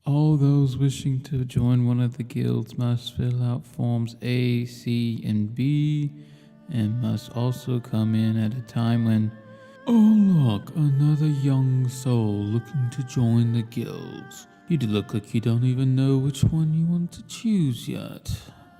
All those wishing to join one of the guilds must fill out forms A, C, and B, and must also come in at a time when... Oh look, another young soul looking to join the guilds. You do look like you don't even know which one you want to choose yet.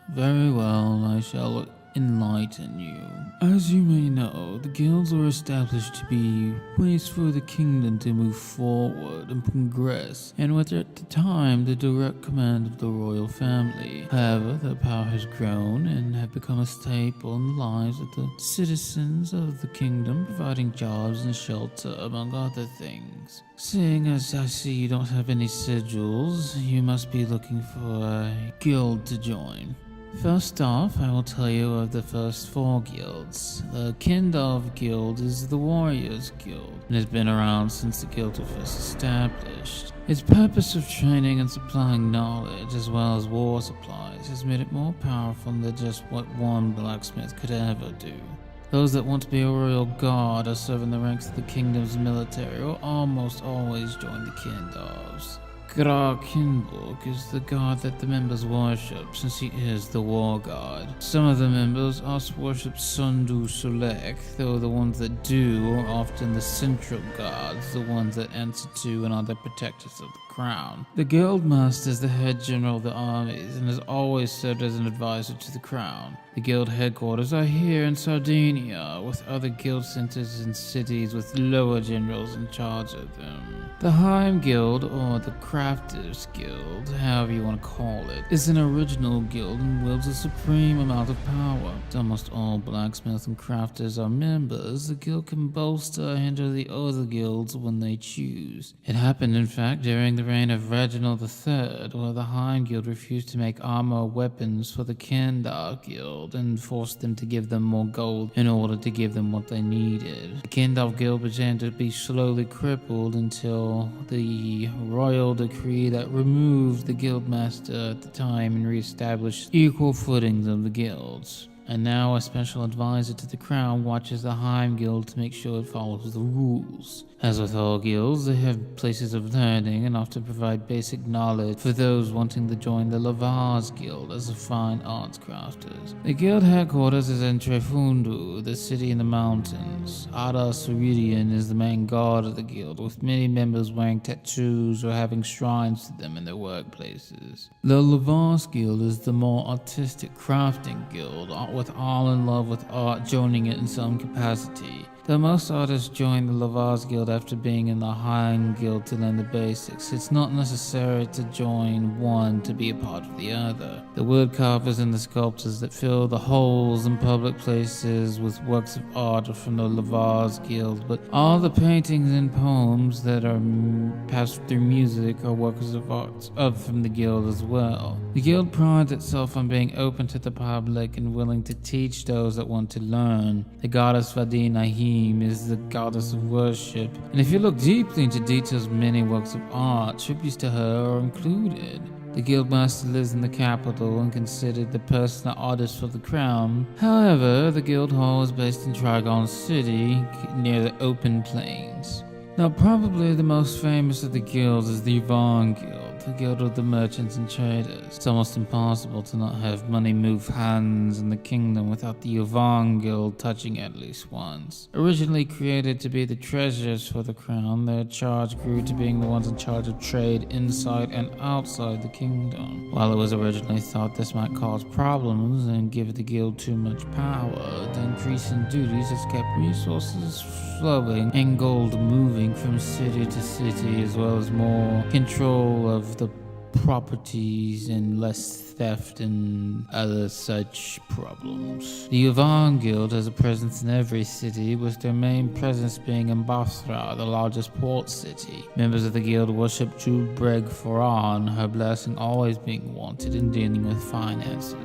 Very well, I shall enlighten you. As you may know, the guilds were established to be ways for the kingdom to move forward and progress, and were at the time the direct command of the royal family. However, their power has grown and have become a staple in the lives of the citizens of the kingdom, providing jobs and shelter, among other things. Seeing as I see you don't have any sigils, you must be looking for a guild to join. First off, I will tell you of the first 4 guilds. The Kindov Guild is the Warriors Guild, and has been around since the guild was first established. Its purpose of training and supplying knowledge, as well as war supplies, has made it more powerful than just what one blacksmith could ever do. Those that want to be a royal guard or serve in the ranks of the kingdom's military will almost always join the Kindovs. Gra Kinborg is the god that the members worship, since he is the war god. Some of the members also worship Sundu Solek, though the ones that do are often the central gods, the ones that answer to and are the protectors of the crown. The guild master is the head general of the armies and has always served as an advisor to the crown. The guild headquarters are here in Sardinia, with other guild centers in cities with lower generals in charge of them. The Heim Guild, or the Crafters Guild, however you want to call it, is an original guild and wields a supreme amount of power. Almost all blacksmiths and crafters are members. The guild can bolster or hinder the other guilds when they choose. It happened, in fact, during the reign of Reginald III, where the Heim Guild refused to make armor or weapons for the Kendar Guild and forced them to give them more gold in order to give them what they needed. The Kendar Guild began to be slowly crippled until the royal decree that removed the guildmaster at the time and re-established equal footings of the guilds. And now a special advisor to the crown watches the Heim Guild to make sure it follows the rules. As with all guilds, they have places of learning and often provide basic knowledge for those wanting to join the Lavars Guild as a fine arts crafters. The guild headquarters is in Trefundu, the city in the mountains. Ada Ceridian is the main god of the guild, with many members wearing tattoos or having shrines to them in their workplaces. The Lavars Guild is the more artistic crafting guild, with all in love with art joining it in some capacity. Though most artists join the Lavars Guild after being in the Heim Guild to learn the basics, it's not necessary to join one to be a part of the other. The wood carvers and the sculptors that fill the holes in public places with works of art are from the Lavars Guild, but all the paintings and poems that are passed through music are works of art from the guild as well. The guild prides itself on being open to the public and willing to teach those that want to learn. The goddess Vadinahim is the goddess of worship, and if you look deeply into details of many works of art, tributes to her are included. The guildmaster lives in the capital and considered the personal artist for the crown. However, the guild hall is based in Trigon City, near the open plains. Now, probably the most famous of the guilds is the Yvonne Guild, the guild of the merchants and traders. It's almost impossible to not have money move hands in the kingdom without the Yvonne Guild touching it at least once. Originally created to be the treasurers for the crown, their charge grew to being the ones in charge of trade inside and outside the kingdom. While it was originally thought this might cause problems and give the guild too much power, the increase in duties has kept resources flowing and gold moving from city to city, as well as more control of the properties and less theft and other such problems. The Yvonne Guild has a presence in every city, with their main presence being in Basra, the largest port city. Members of the guild worship Jubreg Foran, her blessing always being wanted in dealing with finances.